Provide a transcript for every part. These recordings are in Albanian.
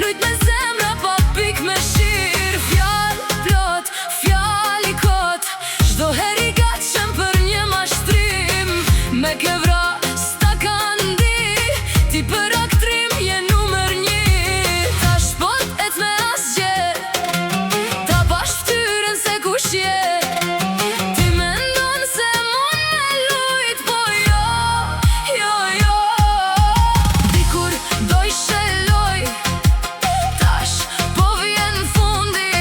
lujt me zemra pa pik me shir. Fjall plot, fjall i kot, çdo her i gatshëm për një mashtrim. Me ke vra s'ta kanë di, ti për aktrim je numer 1. Tash pot ec me asgje, ta bash ftyrën se kush je. Ti mendon se mon me lujt, po jo, jo, jo. Dikur do ishe loj, tash po vjen fundi.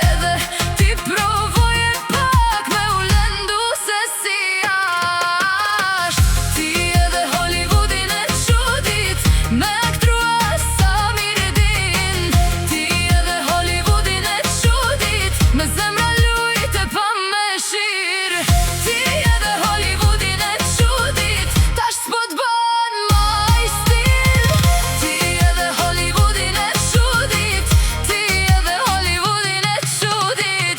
Edhe ti provoje pak me u lëndu se si asht. Ti edhe Hollywoodin e çudit, me aktrua sa mirë din. Ti edhe Hollywoodin e çudit, me zemra lujt e pa me shir. Ti edhe Hollywoodin e çudit, tash s'po t'bën maj stil. Ti edhe Hollywoodin e çudit, ti edhe Hollywoodin e çudit.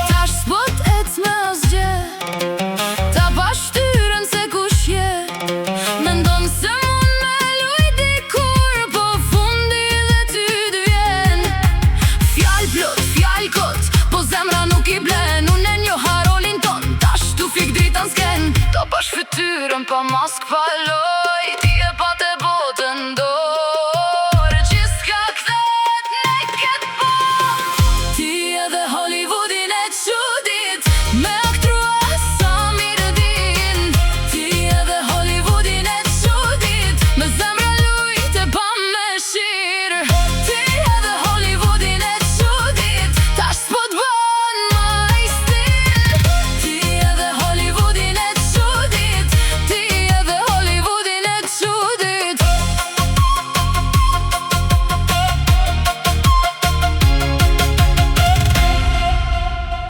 Tash s'pot ec me asgje, ta bash ftyrën se kush je. Mendon se mon me lujt dikur, po fundi dhe ty t'vjen. Fjall plot, fjall kot, po zemra nuk i blen. Unë e njoha rolin ton, tash tu fik dritan s'ken. Ta bash ftyrën pa mask pa loj, ti e